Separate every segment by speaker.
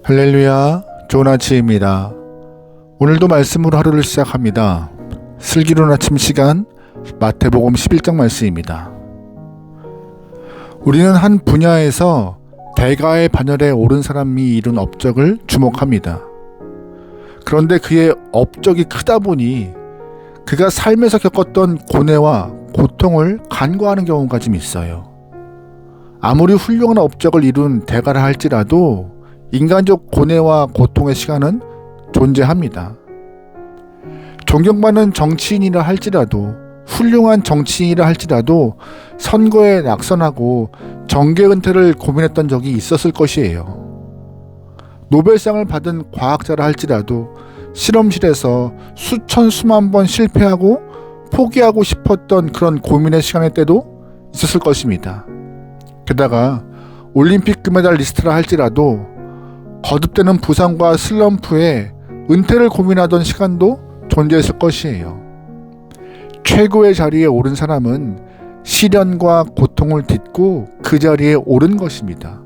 Speaker 1: 할렐루야, 좋은 아침입니다. 오늘도 말씀으로 하루를 시작합니다. 슬기로운 아침 시간, 마태복음 11장 말씀입니다. 우리는 한 분야에서 대가의 반열에 오른 사람이 이룬 업적을 주목합니다. 그런데 그의 업적이 크다 보니 그가 삶에서 겪었던 고뇌와 고통을 간과하는 경우가 좀 있어요. 아무리 훌륭한 업적을 이룬 대가라 할지라도 인간적 고뇌와 고통의 시간은 존재합니다. 존경받는 정치인이라 할지라도, 훌륭한 정치인이라 할지라도 선거에 낙선하고 정계 은퇴를 고민했던 적이 있었을 것이에요. 노벨상을 받은 과학자라 할지라도 실험실에서 수천 수만 번 실패하고 포기하고 싶었던 그런 고민의 시간의 때도 있었을 것입니다. 게다가 올림픽 금메달리스트라 할지라도 거듭되는 부상과 슬럼프에 은퇴를 고민하던 시간도 존재했을 것이에요. 최고의 자리에 오른 사람은 시련과 고통을 딛고 그 자리에 오른 것입니다.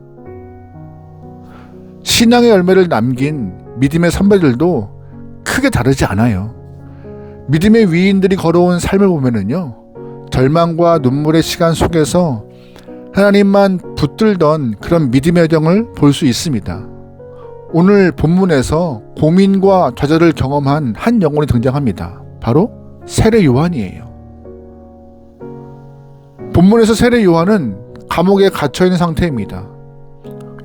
Speaker 1: 신앙의 열매를 남긴 믿음의 선배들도 크게 다르지 않아요. 믿음의 위인들이 걸어온 삶을 보면은요, 절망과 눈물의 시간 속에서 하나님만 붙들던 그런 믿음의 여정을 볼 수 있습니다. 오늘 본문에서 고민과 좌절을 경험한 한 영혼이 등장합니다. 바로 세례 요한이에요. 본문에서 세례 요한은 감옥에 갇혀있는 상태입니다.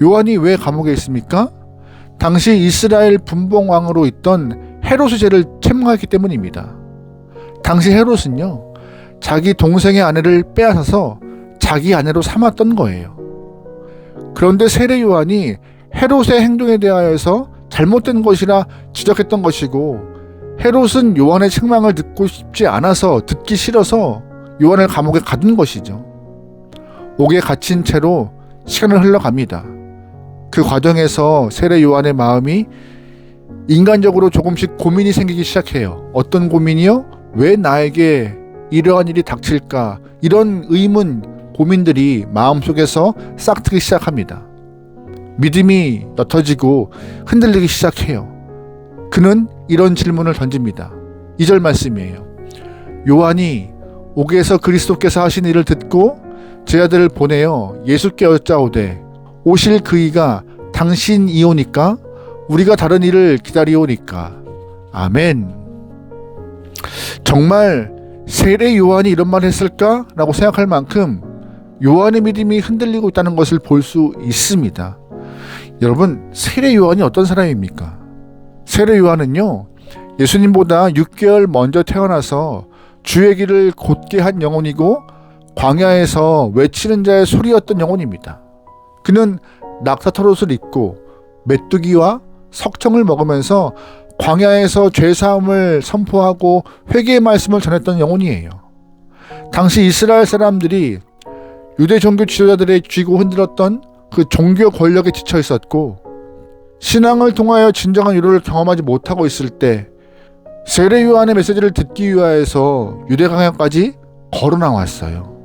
Speaker 1: 요한이 왜 감옥에 있습니까? 당시 이스라엘 분봉왕으로 있던 헤롯의 죄를 책망했기 때문입니다. 당시 헤롯은요, 자기 동생의 아내를 빼앗아서 자기 아내로 삼았던 거예요. 그런데 세례 요한이 헤롯의 행동에 대하여서 잘못된 것이라 지적했던 것이고, 헤롯은 요한의 책망을 듣고 싶지 않아서, 듣기 싫어서 요한을 감옥에 가둔 것이죠. 옥에 갇힌 채로 시간을 흘러갑니다. 그 과정에서 세례 요한의 마음이 인간적으로 조금씩 고민이 생기기 시작해요. 어떤 고민이요? 왜 나에게 이러한 일이 닥칠까? 이런 의문, 고민들이 마음속에서 싹트기 시작합니다. 믿음이 옅어지고 흔들리기 시작해요. 그는 이런 질문을 던집니다. 2절 말씀이에요. 요한이 옥에서 그리스도께서 하신 일을 듣고 제 아들을 보내어 예수께 여짜오되 오실 그이가 당신이오니까 우리가 다른 일을 기다리오니까. 아멘. 정말 세례 요한이 이런 말을 했을까? 라고 생각할 만큼 요한의 믿음이 흔들리고 있다는 것을 볼 수 있습니다. 여러분, 세례 요한이 어떤 사람입니까? 세례 요한은요, 예수님보다 6개월 먼저 태어나서 주의 길을 곧게 한 영혼이고 광야에서 외치는 자의 소리였던 영혼입니다. 그는 낙타털옷을 입고 메뚜기와 석청을 먹으면서 광야에서 죄사함을 선포하고 회개의 말씀을 전했던 영혼이에요. 당시 이스라엘 사람들이 유대 종교 지도자들의 쥐고 흔들었던 그 종교 권력에 지쳐 있었고, 신앙을 통하여 진정한 위로를 경험하지 못하고 있을 때 세례 요한의 메시지를 듣기 위하여서 유대 광야까지 걸어 나왔어요.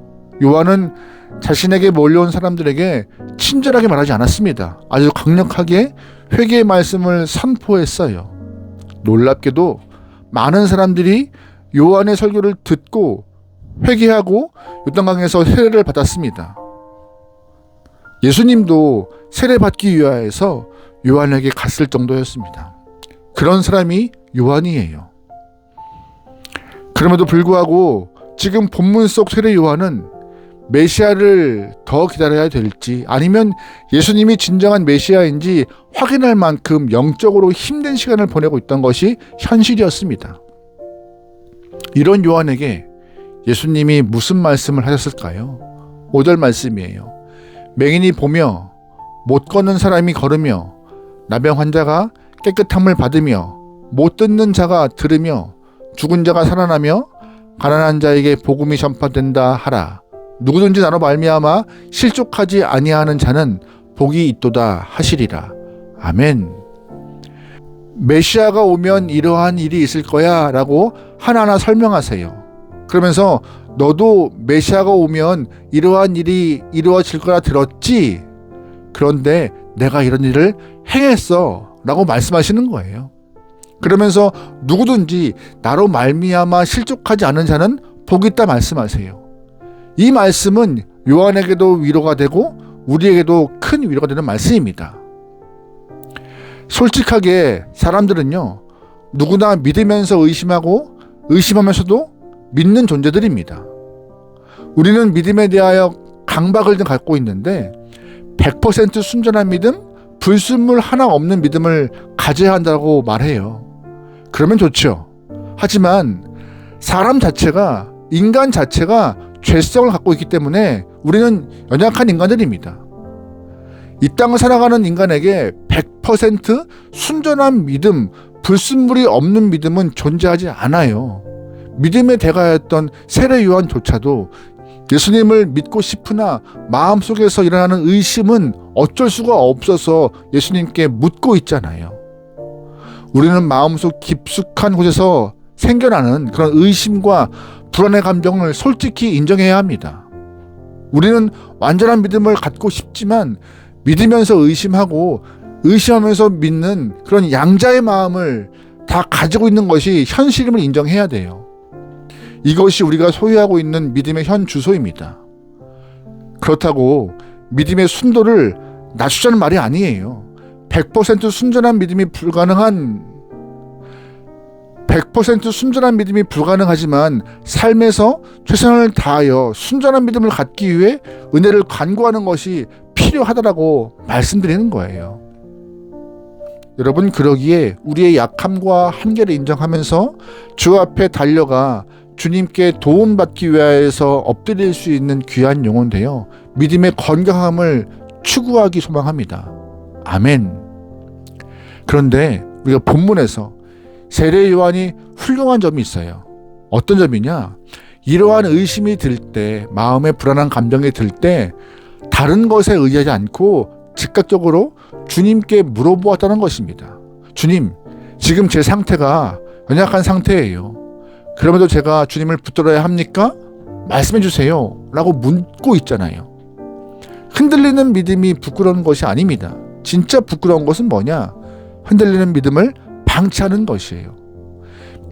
Speaker 1: 요한은 자신에게 몰려온 사람들에게 친절하게 말하지 않았습니다. 아주 강력하게 회개의 말씀을 선포했어요. 놀랍게도 많은 사람들이 요한의 설교를 듣고 회개하고 요단강에서 세례를 받았습니다. 예수님도 세례받기 위하여서 요한에게 갔을 정도였습니다. 그런 사람이 요한이에요. 그럼에도 불구하고 지금 본문 속 세례 요한은 메시아를 더 기다려야 될지, 아니면 예수님이 진정한 메시아인지 확인할 만큼 영적으로 힘든 시간을 보내고 있던 것이 현실이었습니다. 이런 요한에게 예수님이 무슨 말씀을 하셨을까요? 5절 말씀이에요. 맹인이 보며 못 걷는 사람이 걸으며 나병 환자가 깨끗함을 받으며 못 듣는 자가 들으며 죽은 자가 살아나며 가난한 자에게 복음이 전파된다 하라. 누구든지 나로 말미암아 실족하지 아니하는 자는 복이 있도다 하시리라. 아멘. 메시아가 오면 이러한 일이 있을 거야 라고 하나하나 설명하세요. 그러면서 너도 메시아가 오면 이러한 일이 이루어질 거라 들었지? 그런데 내가 이런 일을 행했어 라고 말씀하시는 거예요. 그러면서 누구든지 나로 말미암아 실족하지 않은 자는 복이 있다 말씀하세요. 이 말씀은 요한에게도 위로가 되고 우리에게도 큰 위로가 되는 말씀입니다. 솔직하게 사람들은요, 누구나 믿으면서 의심하고 의심하면서도 믿는 존재들입니다. 우리는 믿음에 대하여 강박을 좀 갖고 있는데 100% 순전한 믿음, 불순물 하나 없는 믿음을 가져야 한다고 말해요. 그러면 좋죠. 하지만 사람 자체가, 인간 자체가 죄성을 갖고 있기 때문에 우리는 연약한 인간들입니다. 이 땅을 살아가는 인간에게 100% 순전한 믿음, 불순물이 없는 믿음은 존재하지 않아요. 믿음의 대가였던 세례 요한조차도 예수님을 믿고 싶으나 마음속에서 일어나는 의심은 어쩔 수가 없어서 예수님께 묻고 있잖아요. 우리는 마음속 깊숙한 곳에서 생겨나는 그런 의심과 불안의 감정을 솔직히 인정해야 합니다. 우리는 완전한 믿음을 갖고 싶지만 믿으면서 의심하고 의심하면서 믿는 그런 양자의 마음을 다 가지고 있는 것이 현실임을 인정해야 돼요. 이것이 우리가 소유하고 있는 믿음의 현 주소입니다. 그렇다고 믿음의 순도를 낮추자는 말이 아니에요. 100% 순전한 믿음이 불가능하지만 삶에서 최선을 다하여 순전한 믿음을 갖기 위해 은혜를 간구하는 것이 필요하다라고 말씀드리는 거예요. 여러분, 그러기에 우리의 약함과 한계를 인정하면서 주 앞에 달려가 주님께 도움받기 위하여서 엎드릴 수 있는 귀한 영혼 되어 믿음의 건강함을 추구하기 소망합니다. 아멘. 그런데 우리가 본문에서 세례 요한이 훌륭한 점이 있어요. 어떤 점이냐? 이러한 의심이 들 때, 마음에 불안한 감정이 들 때 다른 것에 의하지 않고 즉각적으로 주님께 물어보았다는 것입니다. 주님, 지금 제 상태가 연약한 상태예요. 그럼에도 제가 주님을 붙들어야 합니까? 말씀해 주세요 라고 묻고 있잖아요. 흔들리는 믿음이 부끄러운 것이 아닙니다. 진짜 부끄러운 것은 뭐냐? 흔들리는 믿음을 방치하는 것이에요.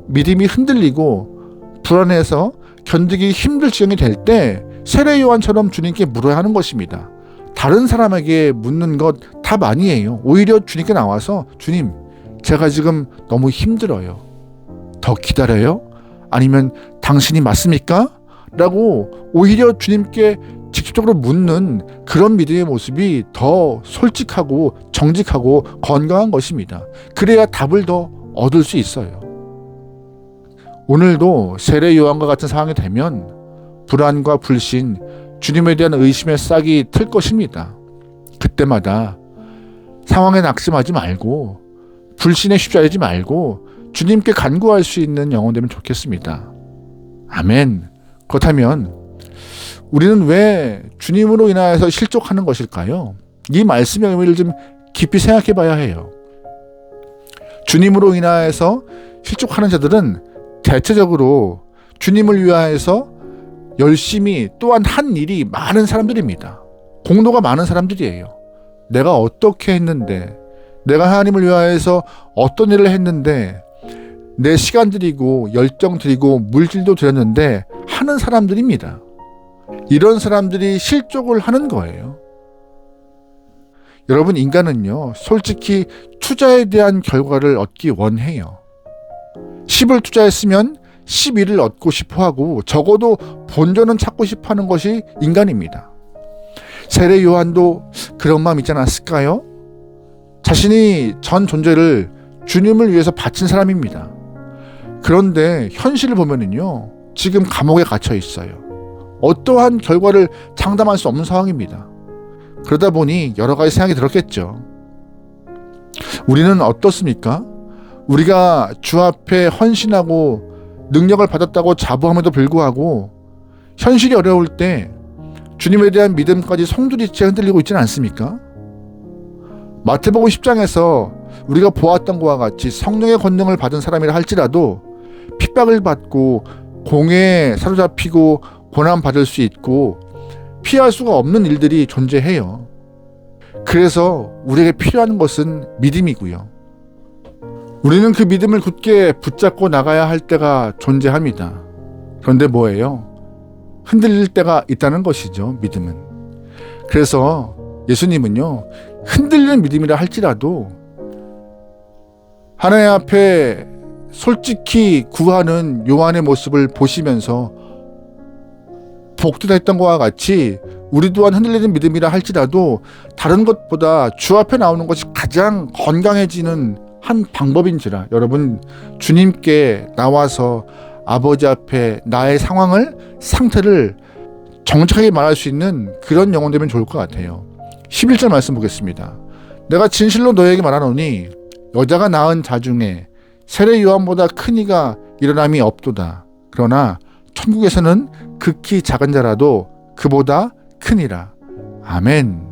Speaker 1: 믿음이 흔들리고 불안해서 견디기 힘들 지경이 될 때 세례 요한처럼 주님께 물어야 하는 것입니다. 다른 사람에게 묻는 것 답 아니에요. 오히려 주님께 나와서 주님, 제가 지금 너무 힘들어요. 더 기다려요? 아니면 당신이 맞습니까? 라고 오히려 주님께 직접적으로 묻는 그런 믿음의 모습이 더 솔직하고 정직하고 건강한 것입니다. 그래야 답을 더 얻을 수 있어요. 오늘도 세례 요한과 같은 상황이 되면 불안과 불신, 주님에 대한 의심의 싹이 틀 것입니다. 그때마다 상황에 낙심하지 말고 불신에 휩싸이지 말고 주님께 간구할 수 있는 영혼 되면 좋겠습니다. 아멘. 그렇다면 우리는 왜 주님으로 인하여서 실족하는 것일까요? 이 말씀의 의미를 좀 깊이 생각해 봐야 해요. 주님으로 인하여서 실족하는 자들은 대체적으로 주님을 위하여서 열심히 또한 한 일이 많은 사람들입니다. 공로가 많은 사람들이에요. 내가 어떻게 했는데, 내가 하나님을 위하여서 어떤 일을 했는데, 내 시간 들이고 열정 들이고 물질도 들였는데 하는 사람들입니다. 이런 사람들이 실족을 하는 거예요. 여러분, 인간은요, 솔직히 투자에 대한 결과를 얻기 원해요. 10을 투자했으면 11을 얻고 싶어 하고 적어도 본전은 찾고 싶어 하는 것이 인간입니다. 세례 요한도 그런 마음 있지 않았을까요? 자신이 전 존재를 주님을 위해서 바친 사람입니다. 그런데 현실을 보면은요, 지금 감옥에 갇혀 있어요. 어떠한 결과를 장담할 수 없는 상황입니다. 그러다 보니 여러 가지 생각이 들었겠죠. 우리는 어떻습니까? 우리가 주 앞에 헌신하고 능력을 받았다고 자부함에도 불구하고 현실이 어려울 때 주님에 대한 믿음까지 송두리째 흔들리고 있지는 않습니까? 마태복음 10장에서 우리가 보았던 것과 같이 성령의 권능을 받은 사람이라 할지라도 핍박을 받고 공회에 사로잡히고 고난받을 수 있고 피할 수가 없는 일들이 존재해요. 그래서 우리에게 필요한 것은 믿음이고요. 우리는 그 믿음을 굳게 붙잡고 나가야 할 때가 존재합니다. 그런데 뭐예요? 흔들릴 때가 있다는 것이죠, 믿음은. 그래서 예수님은요, 흔들리는 믿음이라 할지라도 하나님 앞에 솔직히 구하는 요한의 모습을 보시면서 복되다 것과 같이 우리 또한 흔들리는 믿음이라 할지라도 다른 것보다 주 앞에 나오는 것이 가장 건강해지는 한 방법인지라, 여러분 주님께 나와서 아버지 앞에 나의 상태를 정직하게 말할 수 있는 그런 영혼 되면 좋을 것 같아요. 11절 말씀 보겠습니다. 내가 진실로 너에게 말하노니 여자가 낳은 자 중에 세례 요한보다 큰 이가 일어남이 없도다. 그러나 천국에서는 극히 작은 자라도 그보다 크니라. 아멘.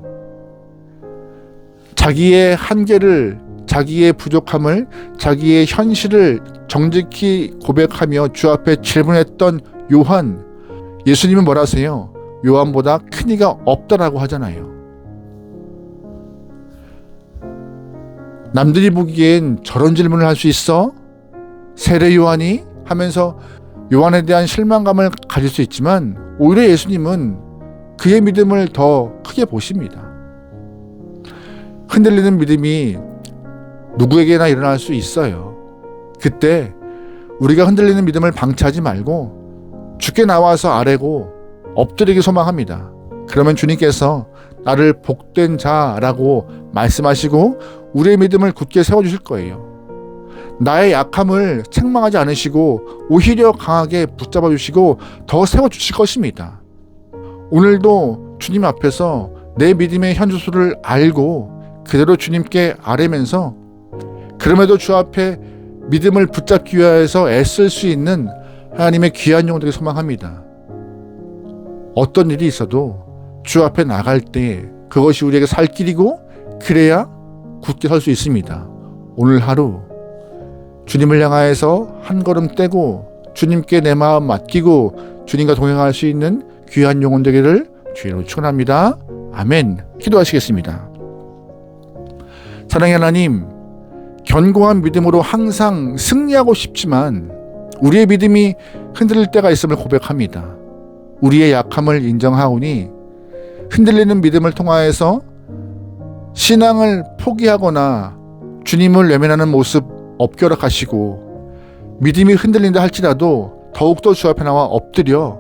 Speaker 1: 자기의 한계를, 자기의 부족함을, 자기의 현실을 정직히 고백하며 주 앞에 질문했던 요한, 예수님은 뭐라 하세요? 요한보다 큰 이가 없다라고 하잖아요. 남들이 보기엔 저런 질문을 할 수 있어? 세례 요한이? 하면서 요한에 대한 실망감을 가질 수 있지만 오히려 예수님은 그의 믿음을 더 크게 보십니다. 흔들리는 믿음이 누구에게나 일어날 수 있어요. 그때 우리가 흔들리는 믿음을 방치하지 말고 주께 나와서 아뢰고 엎드리기 소망합니다. 그러면 주님께서 나를 복된 자라고 말씀하시고 우리의 믿음을 굳게 세워주실 거예요. 나의 약함을 책망하지 않으시고 오히려 강하게 붙잡아 주시고 더 세워주실 것입니다. 오늘도 주님 앞에서 내 믿음의 현주소를 알고 그대로 주님께 아뢰면서 그럼에도 주 앞에 믿음을 붙잡기 위해서 애쓸 수 있는 하나님의 귀한 영혼들을 소망합니다. 어떤 일이 있어도 주 앞에 나갈 때 그것이 우리에게 살 길이고 그래야 굳게 설 수 있습니다. 오늘 하루 주님을 향하여서 한 걸음 떼고 주님께 내 마음 맡기고 주님과 동행할 수 있는 귀한 영혼 되기를 주의로 축원합니다. 아멘. 기도하시겠습니다. 사랑의 하나님, 견고한 믿음으로 항상 승리하고 싶지만 우리의 믿음이 흔들릴 때가 있음을 고백합니다. 우리의 약함을 인정하오니 흔들리는 믿음을 통하여서 신앙을 포기하거나 주님을 외면하는 모습 없게 하시고 믿음이 흔들린다 할지라도 더욱더 주 앞에 나와 엎드려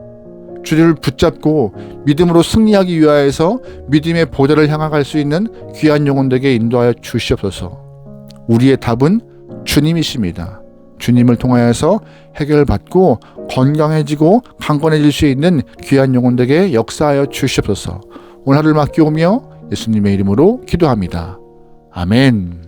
Speaker 1: 주를 붙잡고 믿음으로 승리하기 위하여서 믿음의 보좌를 향할 수 있는 귀한 영혼들에게 인도하여 주시옵소서. 우리의 답은 주님이십니다. 주님을 통하여서 해결받고 건강해지고 강건해질 수 있는 귀한 영혼들에게 역사하여 주시옵소서. 오늘 하루를 맡기오며 예수님의 이름으로 기도합니다. 아멘.